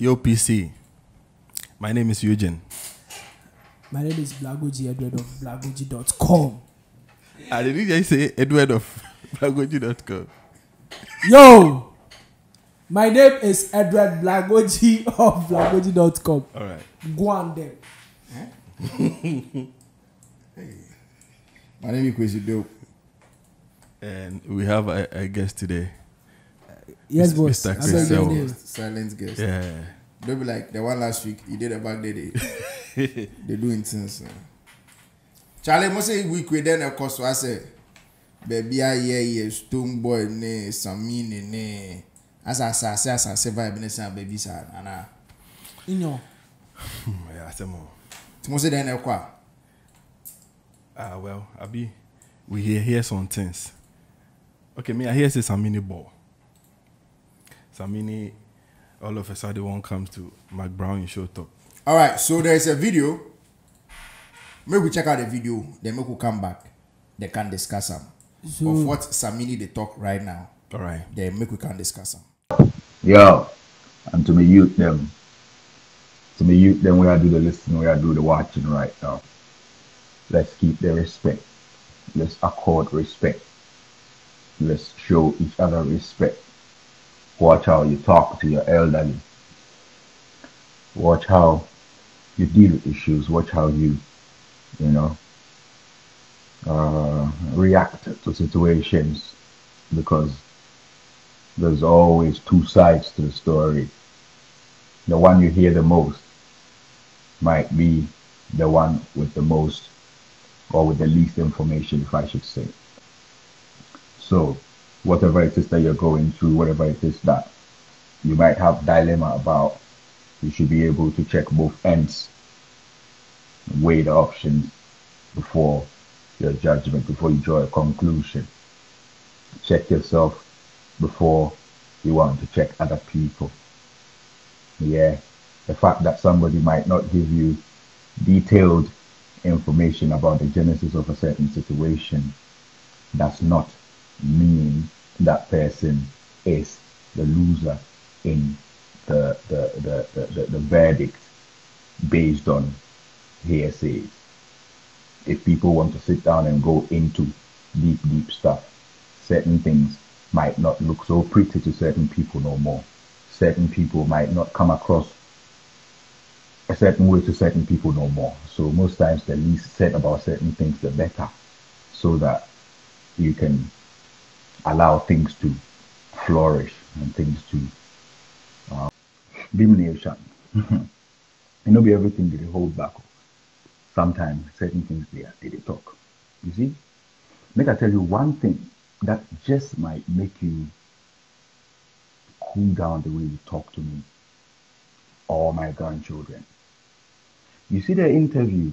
Yo PC. My name is Eugene. My name is Blagogee, Edward of Blagogee.com. I didn't just say Edward of Blagogee.com. Yo! My name is Edward Blagogee of Blagogee.com. Alright. Go on there. Hey. My name is Kwesi Dope. And we have a guest today. Yes, boss. Mr. I Chris beg your Elwood. name. Silent guest. Yeah. Don't be like the one last week. He did a back day. They doing things. Charlie, must say week with then of course I say, baby, I hear Stonebwoy ne Samini ne. As I say vibe ne say baby sir. Ana. Inyo. Yeah, some more. Must say then of course. Well, Abi, we hear some things. Okay, me I hear say Samini ball. Samini, all of a sudden one comes to Mac Brown in show top. All right, so there is a video. Maybe we check out the video. Then we will come back. They can discuss them of what Samini they talk right now. All right. Then we can discuss them. Yo, and to me youth them we are do the listening, we are do the watching right now. Let's keep the respect. Let's accord respect. Let's show each other respect. Watch how you talk to your elderly. Watch how you deal with issues. Watch how you react to situations, because there's always two sides to the story. The one you hear the most might be the one with the most, or with the least information, if I should say. So whatever it is that you're going through, whatever it is that you might have dilemma about, you should be able to check both ends, weigh the options before your judgment, before you draw a conclusion. Check yourself before you want to check other people. Yeah, the fact that somebody might not give you detailed information about the genesis of a certain situation does not mean that person is the loser in the verdict based on hearsays. If people want to sit down and go into deep stuff, certain things might not look so pretty to certain people no more. Certain people might not come across a certain way to certain people no more. So most times the least said about certain things, the better, so that you can allow things to flourish and things to be nation. Be everything that they hold back. Sometimes certain things they talk. You see? Make I tell you one thing that just might make you cool down the way you talk to me or my grandchildren. You see the interview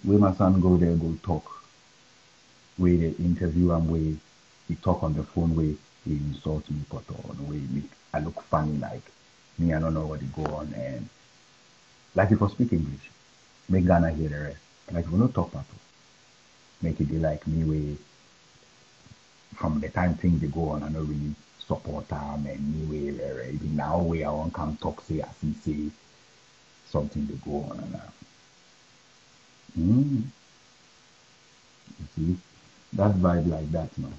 where my son go there, go talk, where the interview and where he talk on the phone, where he insult me, but on the way I look funny, like me, I don't know what he go on, and like if I speak English, make Ghana hear the rest. Like if we not talk about it, make it be like me, where from the time things they go on, I don't really support them, and me where even now where I won't come talk, say as he say something they go on and You see, that vibe like that, man.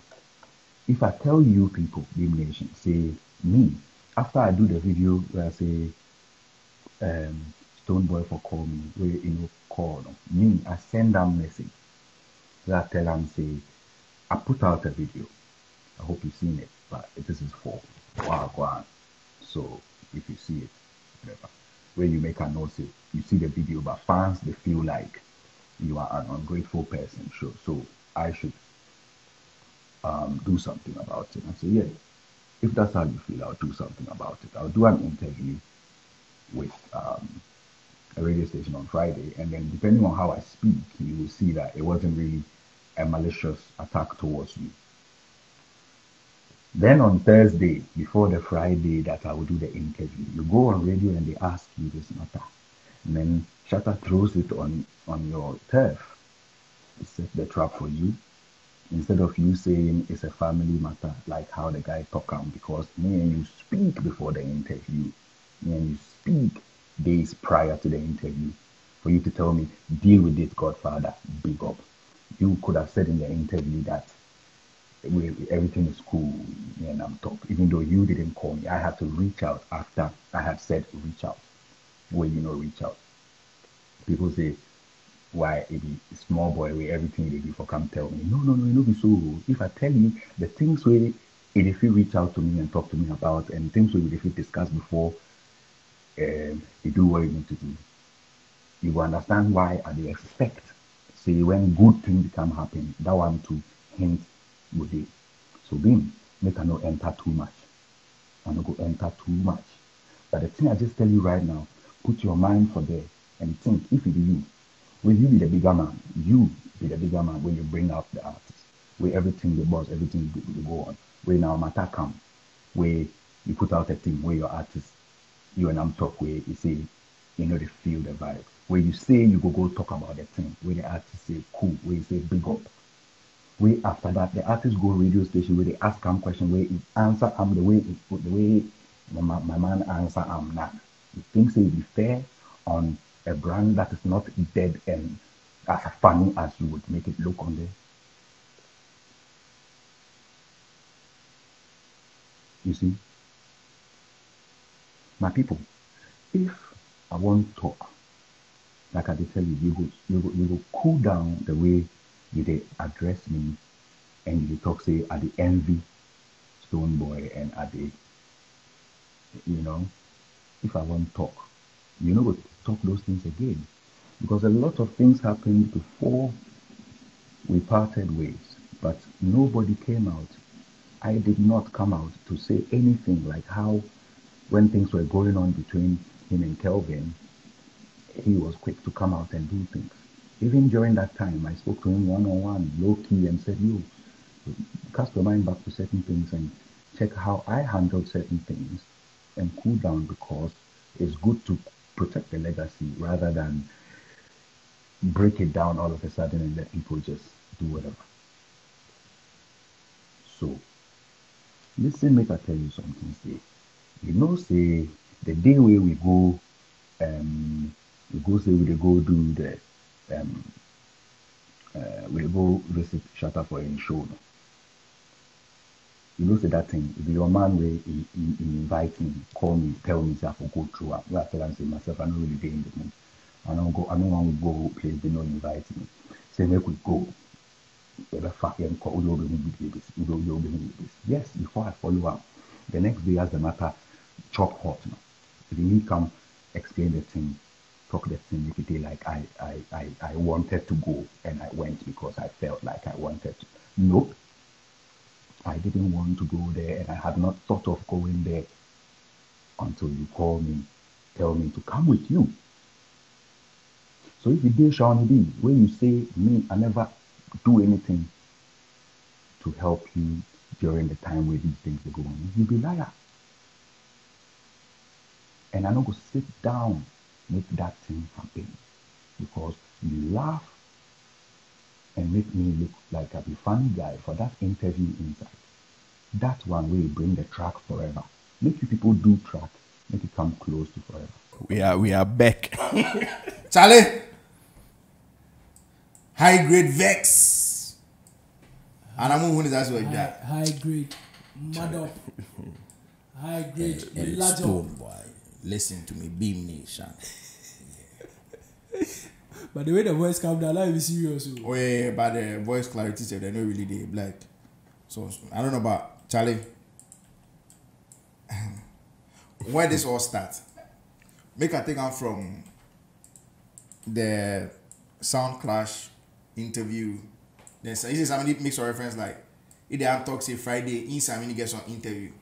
If I tell you people, Beam Nation, say me, after I do the video where I say Stonebwoy for call me, where call me, I send them message. So I tell them, say, I put out a video. I hope you've seen it, but this is for Wagwan. So if you see it, whatever. Where you make a note, say, you see the video, but fans, they feel like you are an ungrateful person. Sure. So I should do something about it. I say, yeah, if that's how you feel, I'll do something about it. I'll do an interview with a radio station on Friday, and then depending on how I speak, you will see that it wasn't really a malicious attack towards you. Then on Thursday, before the Friday that I will do the interview, you go on radio and they ask you this matter. And then Shatta throws it on your turf. It sets the trap for you. Instead of you saying it's a family matter, like how the guy talk because me and you speak before the interview, and you speak days prior to the interview for you to tell me, deal with this, Godfather, big up. You could have said in the interview that everything is cool and I'm top. Even though you didn't call me, I had to reach out after I had said reach out. Where reach out. People say, why it be small boy where everything they do for come tell me. No, no be so. If I tell you the things where if you reach out to me and talk to me about and things where if you discuss before you do what you need to do, you will understand why I they expect. See when good things come happen, that one to hint with it. So being make I not enter too much. I not go enter too much. But the thing I just tell you right now, put your mind for there and think if it be you. Will you be the bigger man? You be the bigger man when you bring out the artist. Where everything the boss, everything will go on. Where now matter come. Where you put out a team where your artist, you and I'm talk where you say, they feel the vibe. Where you say you go talk about the thing. Where the artist say cool. Where you say big up. Where after that the artist go radio station where they ask him question where he answer the way my man answer now. You think say it be fair on a brand that is not dead and as funny as you would make it look on there. You see? My people, if I want to talk, like I did tell you, you go cool down the way you they address me and you talk say at the envy Stonebwoy and at the if I want to talk, go talk those things again. Because a lot of things happened before we parted ways, but nobody came out. I did not come out to say anything like how when things were going on between him and Kelvin, he was quick to come out and do things. Even during that time, I spoke to him one-on-one, low-key, and said, you, cast your mind back to certain things and check how I handled certain things and cool down because it's good to protect the legacy rather than break it down all of a sudden and let people just do whatever. So, listen, make I tell you something, say. Say, the day where we go say we go do the, we go visit Shatta for a show. No? Say that thing, if your man where he invite me, call me, tell me, say I go through. I tell him, say myself, I don't really be in the mood. I don't want to go place, they don't invite me. Say, make we go. Yes, before I follow up, the next day as the matter, chop hot. No? If he come explain the thing, talk the thing, if it like I wanted to go and I went because I felt like I wanted to. Nope. I didn't want to go there and I had not thought of going there until you call me, tell me to come with you. So if you did Shawnee B, when you say me, I never do anything to help you during the time where these things are going on, you be liar. And I'm not going to sit down, make that thing happen. Because you laugh and make me look like a funny guy for that interview inside. That one way you bring the track forever. Make you people do track, make it come close to forever. We are back. Charlie! High grade Vex. And I'm moving that way. High grade mad up. High grade Stonebwoy. Listen to me, Beam Nation. But the way the voice comes down, like serious. Oh yeah, but the voice clarity said they're not really they black. So I don't know about Charlie. Where this all start? Make I take out from the Sound Clash interview. Then Samini makes a reference like if they have talk say Friday, in Samini gets on interview.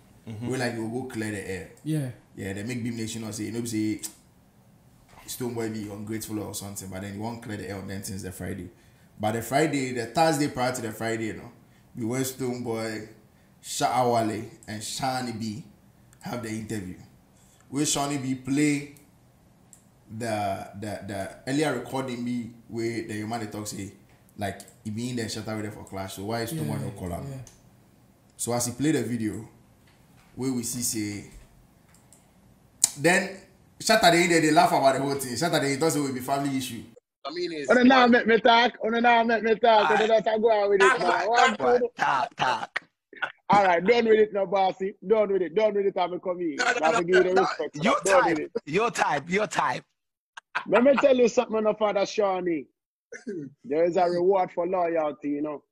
We like you go clear the air. Yeah. Yeah, they make Beam Nation or say say Stonebwoy be ungrateful or something, but then you won't clear the air on then since the Friday. But the Friday, the Thursday prior to the Friday, we went Stonebwoy, Sha'awale, and Shani B have the interview. Where Shani B play the earlier recording me where the human talk say like he be in there shut away there for clash. So why is Stonebwoy no call him? Yeah. So as he play the video, where we see say then Saturday they laugh about the whole thing. Saturday it doesn't will be family issue. I mean, it's On now make me talk. On now make me talk. On that I go on with it, man. talk. All right, done with it now, bossy. Done with it. Done with it. I'm coming. I give you the respect. Your type. Let me tell you something, my father Shawnee. There is a reward for loyalty, you know.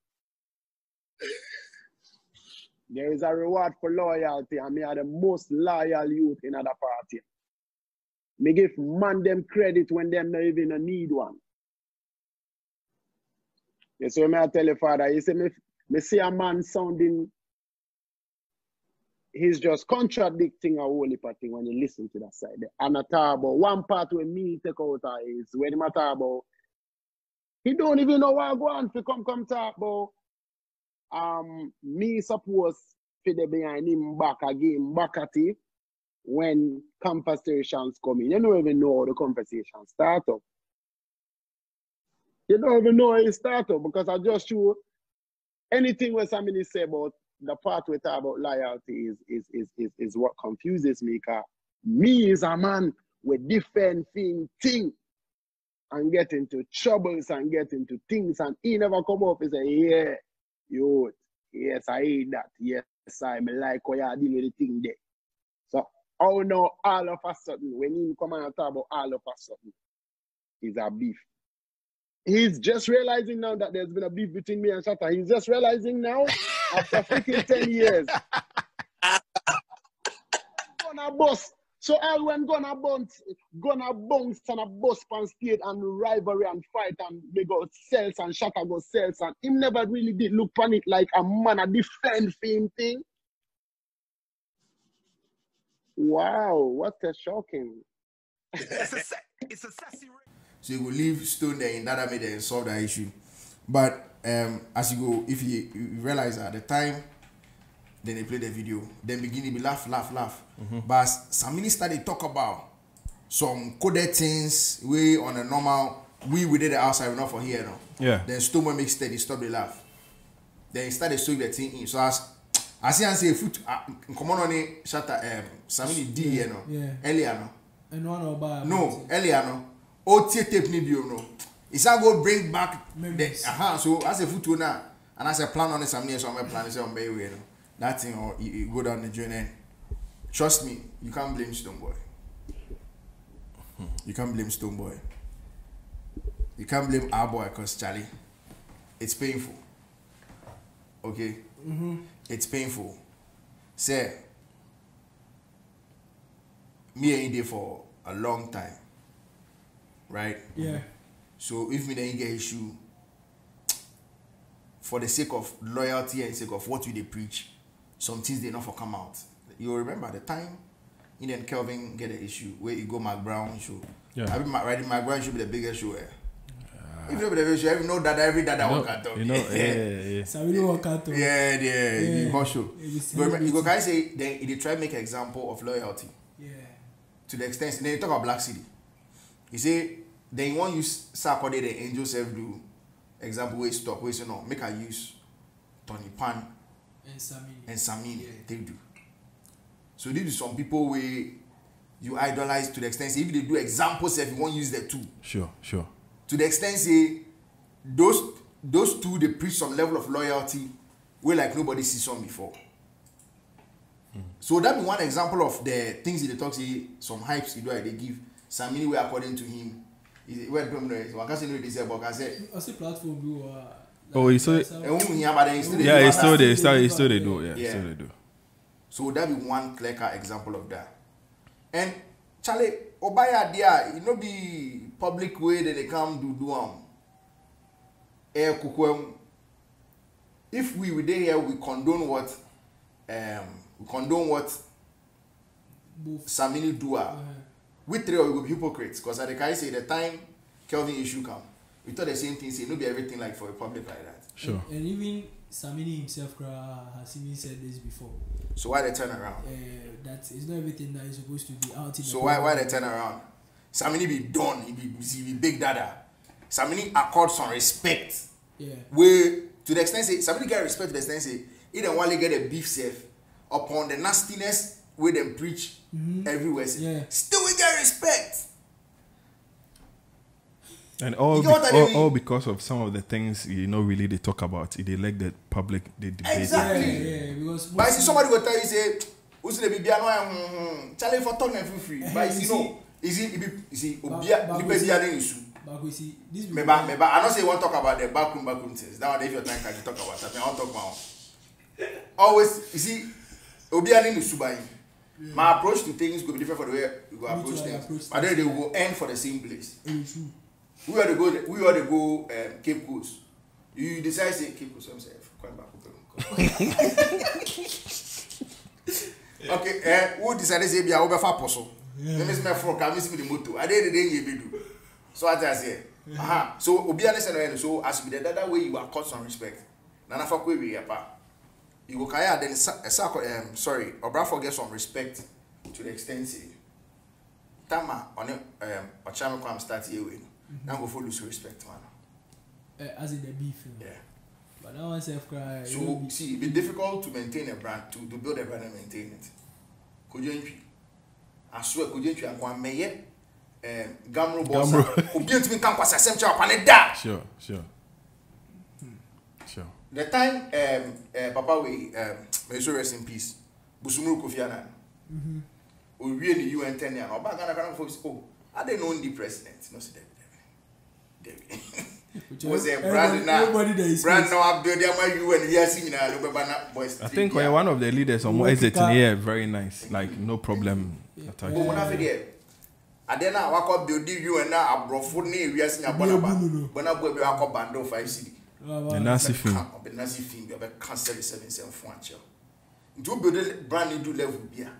There is a reward for loyalty, and me are the most loyal youth in other party. Me give man them credit when them not even need one. You see, me I tell you, father, you see, me see a man sounding, he's just contradicting a whole heap of thing when you listen to that side. And I talk about one part where me take out is when he talk about, he don't even know what I go on to come talk about. Me suppose to the behind him back again, back at it when conversations come in. You don't even know how the conversation start up. You don't even know how it start up because I just show anything where somebody say about the part we talk about loyalty is what confuses me. Because me is a man with different thing and get into troubles and get into things, and he never come up and say, yeah, yo, yes, I hate that. Yes, I like how you deal with the thing there. So, oh no, all of a sudden, when he come and talk about all of a sudden, is a beef. He's just realizing now that there's been a beef between me and Shatta. He's just realizing now, after freaking 10 years. Gonna bust. So all when gonna bounce and a bust pan state and rivalry and fight and they go sales and Shatta go sales and him never really did look on it like a man a defend him thing. Wow, what a shocking. It's a sassy. So you will leave Stone there in that made and solve that issue. But as you go, if you realize at the time, then they play the video, then begin to be laugh. But as Samini started talk about some coded things, we on a normal, we did the outside, we're not for here now. Yeah. Then Stonebwoy makes steady, stop the laugh. Then he started showing the thing in. So as I say foot, come on it, Shatta, Samini D here no. Yeah. Earlier no. And one about No, earlier no. OT tape ni bio no. It's a go bring back the so as a foot now and as a plan on it, Samini so I'm planning on way no. That thing or you go down the journey. And trust me, you can't blame Stonebwoy. You can't blame Stonebwoy. You can't blame our boy because Charlie, it's painful. Okay? It's painful. Say, me ain't there for a long time. Right? Yeah. So if me then get issue, for the sake of loyalty and sake of what we they preach, some things they not for come out. You remember the time, and then Kelvin get an issue where you go Mark Brown show. Yeah. I mean, Mark Brown should be the biggest show. If you know the biggest show, every dad walk out. You know, yeah. So we don't walk out. Yeah. Hot show. You go guys say they try to make an example of loyalty. Yeah. To the extent they talk about Black City. You say then you want use Saturday the angel self do example where stop where say no make I use Tony Pan and Samini. Yeah. They do. So these are some people where you idolize to the extent say if they do examples if you want use the two. Sure. To the extent say those two they preach some level of loyalty where like nobody sees some before. So that be one example of the things they talk say some hypes they give Samini where according to him where I can't say no this but I said I see platform do oh he saw it. Yeah, he still they do. Yeah, still they do. So would that be one clear example of that? And Charlie, Obaya dia, it no be public way that they come do if we were there here, we condone what Samini do. We three will be hypocrites because at the guy say the time Kelvin issue come, we thought the same thing. Say no be everything like for a public like that. Sure. And even Samini himself has even said this before. So why they turn around? That is not everything that is supposed to be out in so why they turn around? Samini be done, he be big dada. Samini accord some respect. Yeah. Where to the extent say Samini get respect to the extent say he don't want to get a beef safe upon the nastiness where them preach everywhere. Say, Yeah. still we get respect. And all, You get what I mean? all because of some of the things really they talk about. They let the public they debate. Exactly. Yeah, because But I see somebody will tell you say, "Who's the baby? Challenge for talking and feel free." But you know, you see, Obia, the baby are in issue. But we see this. Maybe I don't say you want to talk about the backroom things. That one, if your time can you talk about that. I want to talk about. Always, you see, Obia in issue by. My approach to things could be different for the way you go approach things. But then they will end for the same place. True. We ought to go Cape Coast. You decide to say Cape Coast himself. Okay, who decided to say be a over for apostle? Let me see my frog, I miss me the motor. I did the day you do. So I say, so Obiane so as be that way you are caught some respect. Nana for we apa. You go kaya then sorry, Obra get some respect to the extent Tama on a channel come start here with. Now go for lose respect, man. As in the beef. Yeah. But now one self cry. So see, it's difficult to maintain a brand, to build a brand and maintain it. Could you I swear, could you and one mayor Gamro boss obi to me can pass a chop and da. Sure. The time Papa we may so rest in peace. Busumuru Kofi Annan. We really UN 10 years. Oba Ghana can folks I didn't know the president. No say David. Was a brand now. Brand now build them you and yes in boys. I think we're one of the leaders on exiting here. Very nice. Like no problem. But when I feel I then I walk up build you and now I brought food near yes in a bonaba. When I go be walk up bando 5 CD. The Nazi film. The Nazi film you have cancel 774 do build brand new level beer.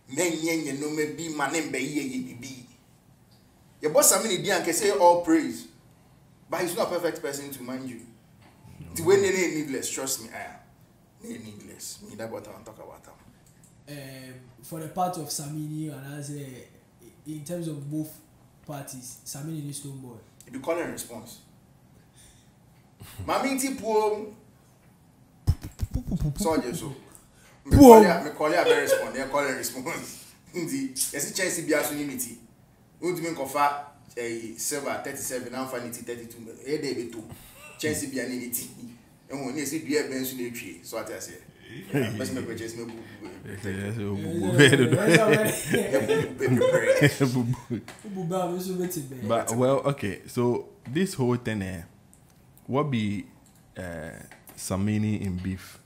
Men yen no me be my name be. Your boss Samini can say all praise. But he's not a perfect person to mind you. The way they needless, trust me, I am needless. Me that what I want to talk about them. For the part of Samini and as in terms of both parties, Samini and Stonebwoy. You be calling and response. Mami ti poor. So. Me call you very respond. You call and response. Yes, chance to be as unity. Won't mean confer server 37 and fanity 32 million. A day be two. Chance to be an unity. And when you see be a bench in the tree, so what I say. Let's make purchase me. But well, okay. So this whole thing, what be Samini in beef?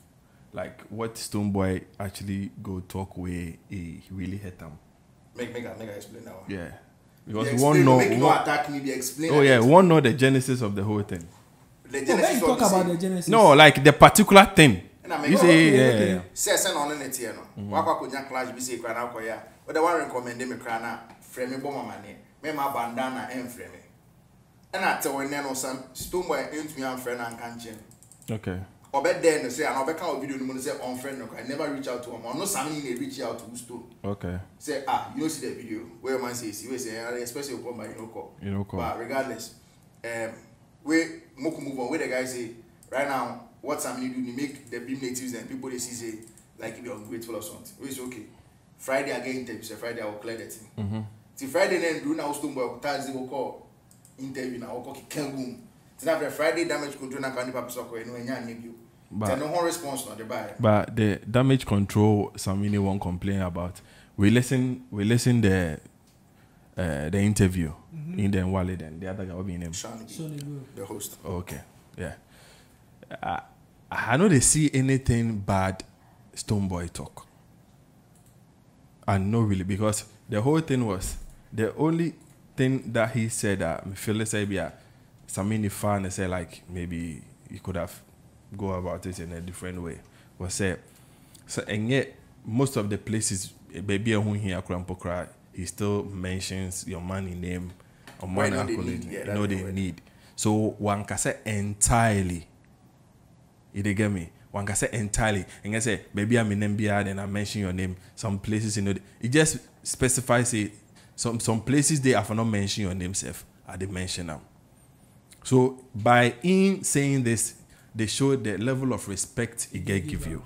Like what Stonebwoy actually go talk where he really hit them. Make explain that one. Yeah. Because one know attack me, be explain. Oh yeah, one know the genesis of the whole thing. The genesis talk about the genesis. No, like the particular thing. You say yeah. Say send on it here no. Waka kunya clash be say kra na koya. But the one recommend me kra na frame me bomb money. Me ma bandana en frame. And I tell when no some Stonebwoy into me and friend and canchen. Okay. Obed then say and obed can video no say on friend no. I never reach out to him. No Samini reach out to Stone. Okay. Say you know see the video where man says you say especially come by you know call. But regardless we move on where the guy say right now what Samini do, they make the beam natives and people they see say like if you're ungrateful or something. Which is okay. Friday again interview, say Friday I will clear the thing. See Friday then do now Stonebwoy Thursday will call interview now will call Kengum. So after Friday damage control na candy paper soccer no enya you. But no response on the buy. But the damage control Samini won't complain about. We listen the interview in the Wallet and the other guy will be named the host. Okay. Yeah. I know they see anything bad Stonebwoy talk. And no really, because the whole thing was the only thing that he said that me feel say yeah, Samini fan and say like maybe you could have go about it in a different way. Was say so and yet most of the places baby who here cry, he still mentions your money name or money they need. So one can say entirely. You dey get me? One can say entirely. And I say, maybe I'm in MBR and I mention your name. Some places, it just specifies it. Some places they have not mentioned your name, self. I they mention them. So by in saying this, they show the level of respect it get give you.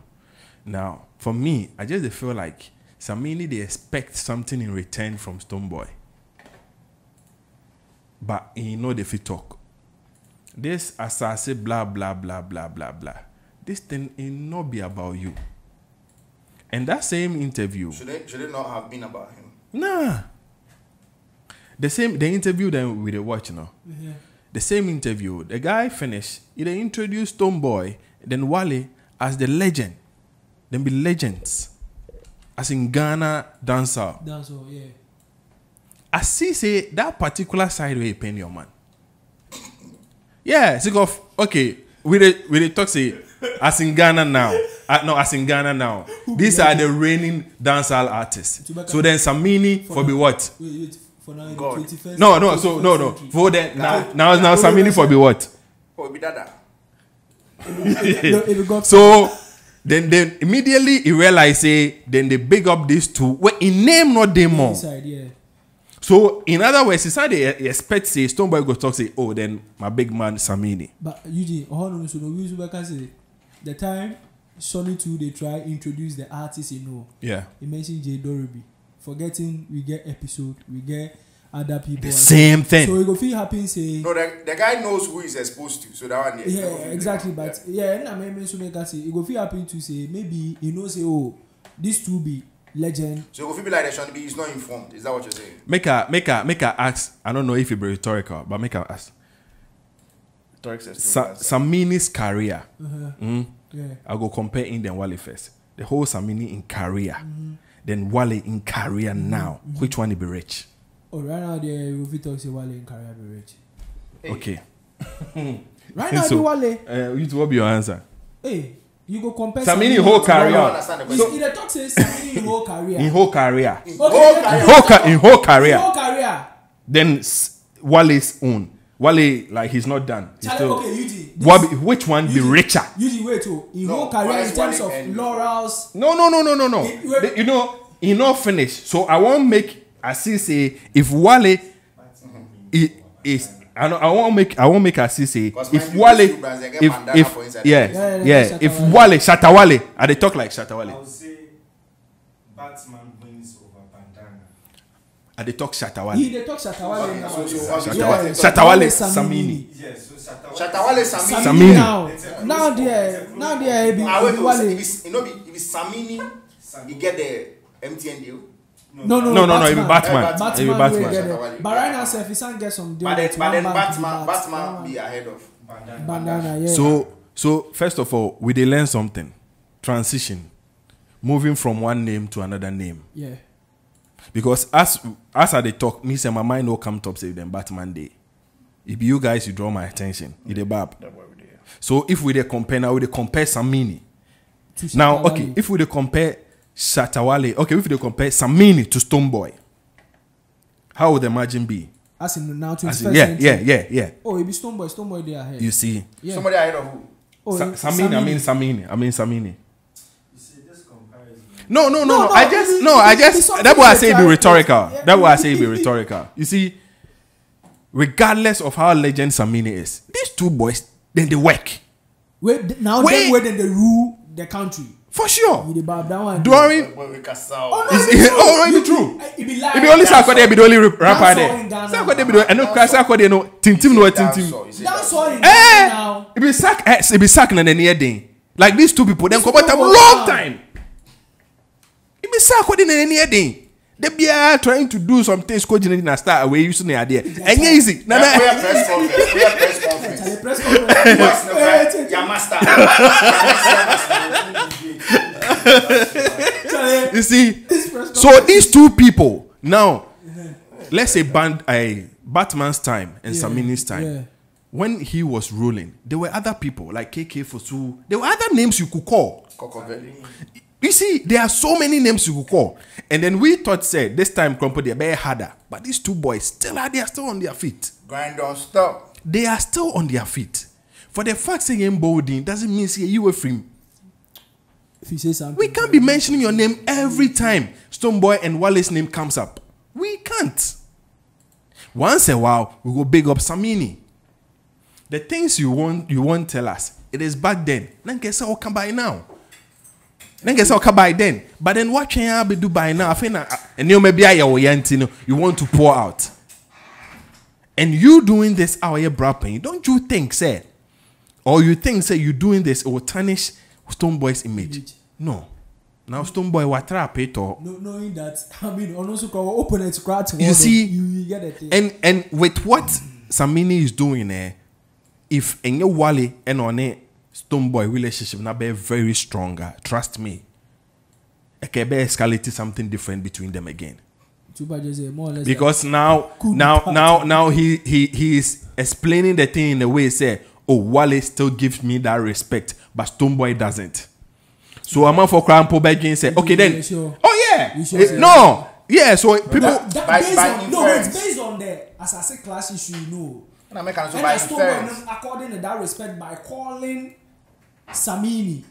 Now, for me, I just feel like Samini, they expect something in return from Stonebwoy. But he know the fit talk. This assassin, blah, blah, blah, blah, blah, blah. This thing it not be about you. And that same interview. Should it not have been about him? Nah. The interview then with the watch now. Yeah. The same interview, the guy finished. He then introduced Stonebwoy, then Wale as the legend. Then be legends. As in Ghana dancer. Dancer, yeah. I see say that particular side where you pay your man. Yeah, sick of okay. We the talk say as in Ghana now. No, as in Ghana now. These are the reigning dancehall artists. So then Samini for be what? Wait, for now, God. 21st, No. 21st So no. century. For then now Samini for be what? Oh, be that. No, if we got So then immediately he realize say then they big up these two. Well, in name not them more. inside, yeah. So in other words, it's how they expect say Stonebwoy go talk say, oh then my big man Samini. But Eugene, so no we can say the time Sony 2 they try introduce the artists you know. Yeah. He mentioned J Dorobi. Forgetting we get episode, we get other people. The same thing. So we go feel happy say No, the guy knows who he's exposed to, so that one. yeah, exactly. But yeah, I mean, so make us say, you go feel happy to say maybe you know say oh these two be legend. So if you be like that, Sean B, he's not informed. Is that what you're saying? Make her ask. I don't know if it be rhetorical, but make her ask. Samini's career. Yeah. I go compare in then Wale first. The whole Samini in career, then Wale in career now. Which one will be rich? Oh, right now there we fit talk say Wale in career be rich. Okay. Right now So, the Wale. You what be your answer? Hey, you go compare Samini whole I don't career. understand the question. If the talk says Samini in whole career. In whole career. Okay, In whole career. In whole career. Then Wale's own. Wale like he's not done. He's Charlie, still, okay, Eugene. which one be richer? Usually wait to in No, whole career Wale in is terms Wale of and- laurels. No. Wait. You know, he not finished. So I won't make. I see say if Wale is. I won't make a say Because if my Wale people brands, they get bandana for inside. yeah if Shatta Wale Shatta Wale I they talk like Shatta I Wale would say Batman wins over Bandana. I they talk Shatta He Wale they talk Shatawale now. Shatta Wale Samini. Samini Yes, so Shatawale Samini. Samini. Now there be Ah, wait, Wale. if it's Samini, you get the MTN deal. No, it be Batman Batman. it be will Batman get it. But right now, if he get some deal, But with then one bank to the Batman be ahead of. Bandana, yeah. so first of all we they learn something transition moving from one name to another name yeah. because as I they talk me say my mind will come top say them Batman day if you guys you draw my attention it a bab so if we they compare now we they compare Samini To now Shatawale. okay if we they compare Shatta Wale okay if we they compare Samini to Stonebwoy how would the margin be As in now, As 21st in, century. yeah Oh, it be Stonebwoy they ahead. you see Yeah. Somebody ahead of who? Oh, Samini I mean Samini You see, this comparison. No. No, I just it's something that's why I say it be that- rhetorical. yeah, That's why I say it be rhetorical. You see, regardless of how legend Samini is, these two boys then they work Wait, now Wait. them where then they rule the country. for sure. With the bab that one. During Boy, we can sound. Oh, no, is it's true. already true. It be like It be only Sakwa there, be the only rapper That's all there. in Ghana. Sakwa there be the and no Sakwa there no tintim no tintim. That's all in Eh, now. it be sack na the near day. Like these two people, them come out a people long now. time. It be sack what in the near day. They be trying to do some things coordinating and start away using the idea. And yeah, easy. We have press conference. We have press conference. The press conference. What's the fact? Your master. Charlie, You see, this press so these two people now, let's say Batman's time and Samini's time. Yeah. When he was ruling, there were other people like KK Fosu. There were other names you could call. You see, there are so many names you could call. And then we thought, said, this time Crumple, they're very harder. But these two boys they are still on their feet. Grind don't stop. They are still on their feet. For the fact saying bolding doesn't mean say you were free. If you say something. We can't be mentioning your name every time Stonebwoy and Wale's name comes up. We can't. Once a while, we go big up Samini. The things you won't tell us. It is back then. Then guess how come by now. Then get okay by then. But then what can you be do by now? I think and you maybe you want to pour out. And you doing this out here brapping, don't you think, say, or you think, say, you doing this, it will tarnish Stonebwoy's image? No. Now Stonebwoy what trap it or no, knowing that, I mean, also open it scratch. You see, you get it. And with what Samini is doing if any Wale and on a Stonebwoy relationship not be very stronger, trust me, it can be escalated something different between them again. More or less Because now he is explaining the thing in a way say, oh, Wale still gives me that respect, but Stonebwoy doesn't. So I'm for Crampo begging say, okay then. Sure? Oh yeah, Sure? no, yeah. So people it's based on the as I say class issue, And I make an and I according to that respect by calling Samini.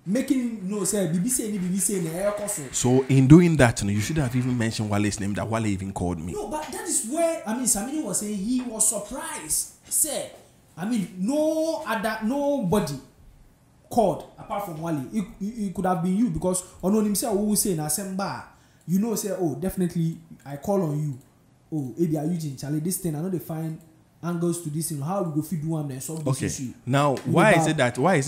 Making no say BBC in the air castle. So in doing that, you should have even mentioned Wale's name. That Wale even called me. No, but that is where Samini was saying he was surprised. Said, nobody called apart from Wale. It could have been you because on himself who will say in Asemba, say, oh, definitely I call on you. Oh, maybe are you Charlie this thing? I know they find angles to this thing. How we go feed one and solve this issue. Now why is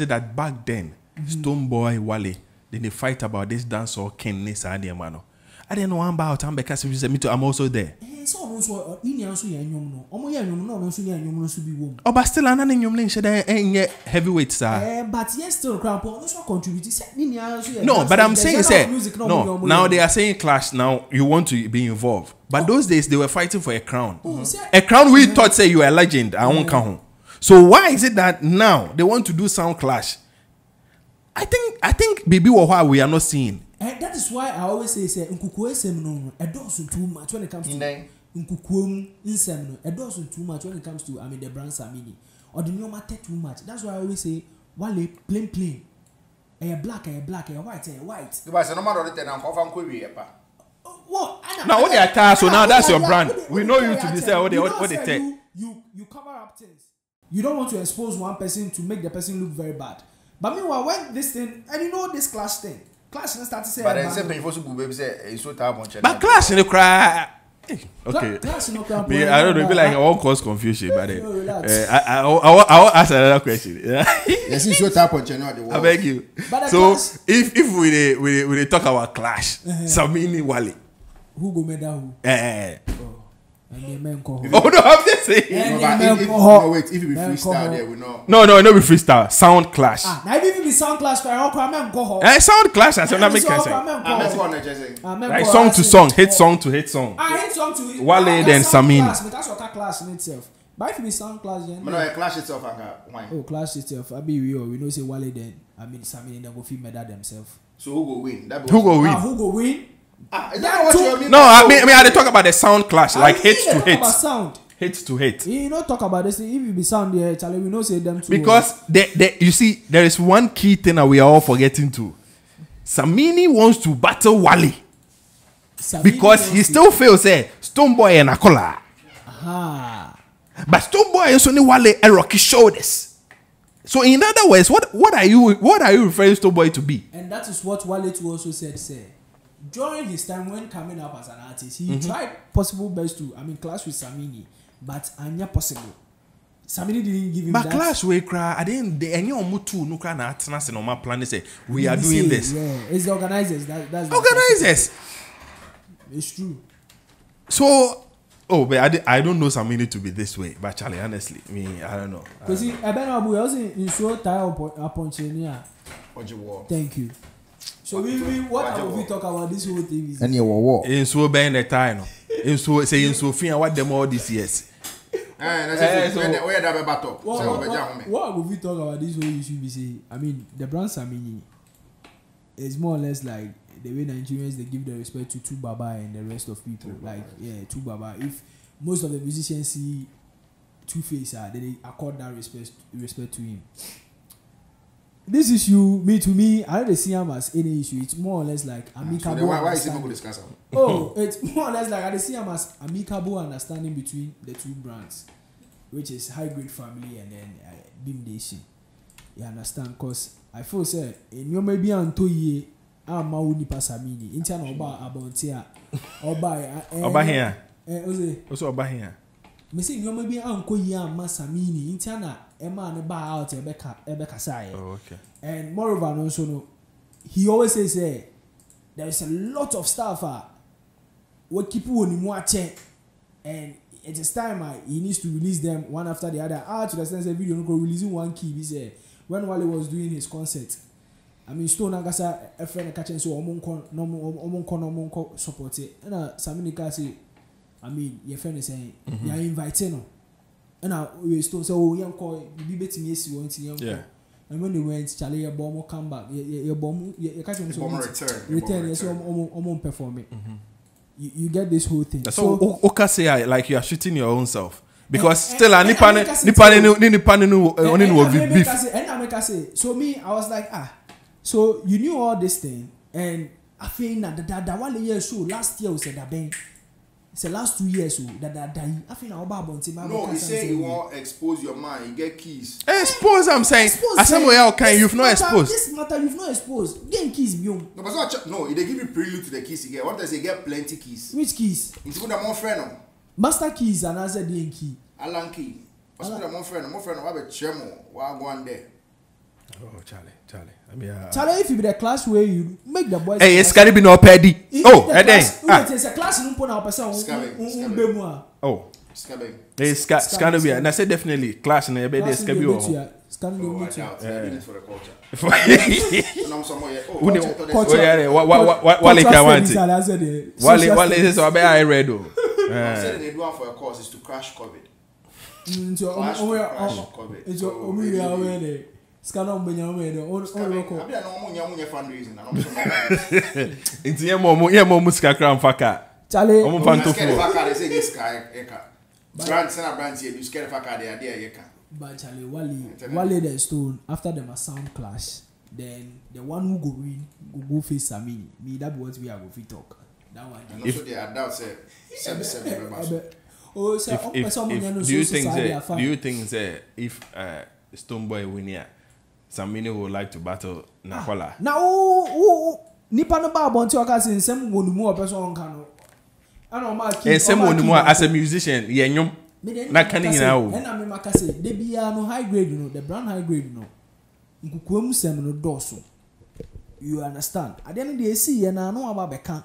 it that back then? Stonebwoy, Wale, then they fight about this dance or Ken Nessa Mano. I didn't know about time because I'm also there. Oh, but still, I'm not in your link. Heavyweight, sir. But yes, still, Grandpa also contributed. No, but I'm saying, no. Now they are saying clash. Now you want to be involved. But those days they were fighting for a crown. A crown we thought say you are a legend. I won't come home. So why is it that now they want to do sound clash? I think baby why we are not seeing. That is why I always say no, it doesn't too much when it comes to it doesn't too much when it comes to the brand Samini or the new matter too much. That's why I always say Wale plain. A black, a white, a white. You no matter the now cover and what? Now what they attach, so now that's your brand. We know you to be say what they take. You cover up things. You don't want to expose one person to make the person look very bad. But meanwhile, when this thing, and this clash thing, clash start to say. But then say people baby say it's so tough on. But clash in the cry. Okay. Clash in the Me, I don't know. Be like I won't cause confusion, but I'll ask another question. Yes, it's so tough on channel. I beg you. So if we talk about clash, Samini Wale. Who go make that who? And the men call. Oh no, I'm just saying. No, wait. If it be freestyle, there we know. No, be freestyle. Sound clash. Now if it be sound clash, for I men go. Sound clash. I don't make sense. Like song to song, hit song to hit song. Hit song to hit. Wale then Samini. That's what clash in itself. But if it be sound clash, then no, clash itself. Why? Oh, clash itself. I be real. We know say Wale then. Samini then go feel mad at themselves. So who go win? Who go win? Who go win? Is that what you mean? No, I mean I talk about the sound clash, like hit to hit. Sound. Hit to hit. You don't talk about this. If you be sound there, Charlie, we know say them too. Because you see, there is one key thing that we are all forgetting to. Samini wants to battle Wale. Because he still feels Stonebwoy and Akola. But Stonebwoy is only Wale and Rocky shoulders. So in other words, what are you referring Stonebwoy to be? And that is what Wale too also said. During his time when coming up as an artist, he tried possible best to clash with Samini, but not possible. Samini didn't give him but that. But clash we cry. I didn't. Any mutu no cry na atnas no my plan say we are doing this. Yeah, it's the organizers. That's organizers. It's true. So, but I don't know Samini to be this way. But Charlie, honestly, I don't know. Because Abu also in so tired upon Chenia. Thank you. So what will we talk about this whole thing? And you war. In so bad the time. In so saying Sophia what them all this years. What will we talk about this whole issue? We say, the brand Samini is more or less like the way Nigerians they give the respect to Baba and the rest of people. Two Baba. If most of the musicians see Two-Face, they accord that respect to him. This issue, to me, I don't see him as any issue. It's more or less like amicable. So why is it people discuss him? It's more or less like I see him as amicable understanding between the two brands, which is High Grade Family and then Beam Nation. You understand? Because I feel say in your maybe Antoye ama wo nipa Samini intia na oba abonte a Oba here. Oze Also oba here. me say nyoma bi anko yi ama Samini intia na ema ne ba out ebeka sai. Oh, okay. And moreover no so no he always says there is a lot of stuff what keep you on ache, and it is time he needs to release them one after the other. To the sense that video no go releasing one key. He said when Wale was doing his concert, I mean Stone Agasa a friend catching so omonko support it. And Samini say, I mean your friend is saying you are inviting no. And we Stone say oh young call you be betting yes you want to young. And when they went, Charlie, your bomb will come back. Your bomb, you catch him so return. Yes, perform it. You get this whole thing. So, okay, say like you are shooting your own self because still a nipa will be beef. And I say, so me, I was like, so you knew all this thing, and I feel that 1 year show last year we said that bang. It's the last 2 years that I feel now about no, he say you won't expose your mind. You get keys. Expose, I'm saying. As somewhere else can you've not exposed. This matter you've not exposed. Get keys, biom. No, but not no. They give you prelude to the keys you get. What does they get? Plenty keys. Which keys? It's put them on friend. Master keys and answer the key. Alan key. What's put them on friend? More friend. What about Chemo? What go on there? Oh, Charlie. I mean, Charlie, if you be the class where you make the boys. Hey, it's gotta be no paddy. Oh, and then it's a class in Pona person. Oh, scabbing. It's gonna be, and I said definitely class in the bed. It's gonna be. For the culture. Wale can want it. Wale is so I read. Said they do one for a course is to crash COVID. Crash COVID. It's Scanner Benjamin, all local. I don't know fundraising. It's Yemo Muska Crown Faka. Charlie, they say this guy, brands and brands here, you scared Faka, the idea. But Charlie, Wale the Stone, after them a sound clash, then the one who go win, go face Samini. Me, that what we are going to talk. That one. And also, the adults say, 7 Oh, do you think if Stonebwoy win here, Samini would like to battle Nakola? Now, nipa no ba bonti oka say nsem wonumu opeso onka no. Ana o ma ki. Nsem wonumu as a musician, ye nyom. Na kan nyina wo. Na me maka say de bia no high grade no, the brand high grade no. Nkukuam sem no doso. You understand? Ade no de esi ye na no aba beka.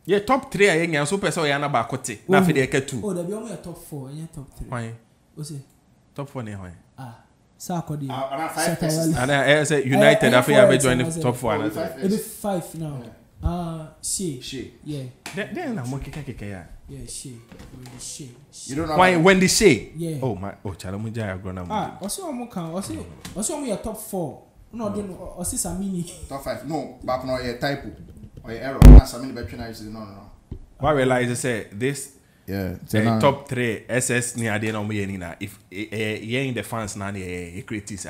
Ye top 3 a ye nyan so person ya na ba kote. Na fe de ka 2. Oh, de bia o top 4, ye top 3. Why? O say top 4 ne hoy. Sakodi. And I say United after you have joined the top 4 maybe 5 now. She. Yeah. Then I'm okay ya. Yeah, she. She. You don't know why when the she? Yeah. Oh my. Oh, challenge Jaya Grona. Also I'm can. Also we are top 4. No, then also Samini. Top 5. No, back now you typo or your error. Samini between is no. Why realize I say this. Yeah, top 3 SS ni ade na omo ye ni na if ye in the fans na ye critics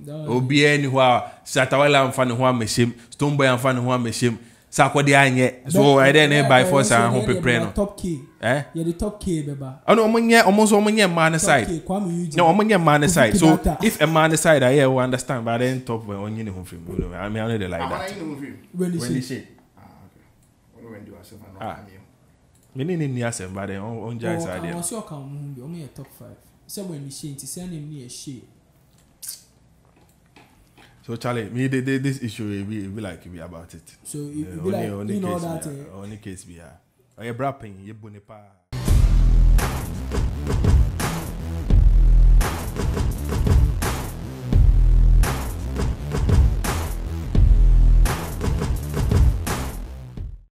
obi any ho Satawala amfa ne ho amehim Stonebwoy amfa ne ho amehim Sakode anye so I then by force and ho prepare no top K yeah the top K beba no omo nye man side no omo nye man side so if a man side I will understand but then top onye ne ho film I mean I know they like that when the shit when do I Many ni asem but then on Jai side there. Also come only top 5. So when the shit is sending me a shit. So Charlie, me this issue will be like be about it. So it be like you know that only case be or you brapping you bonipa.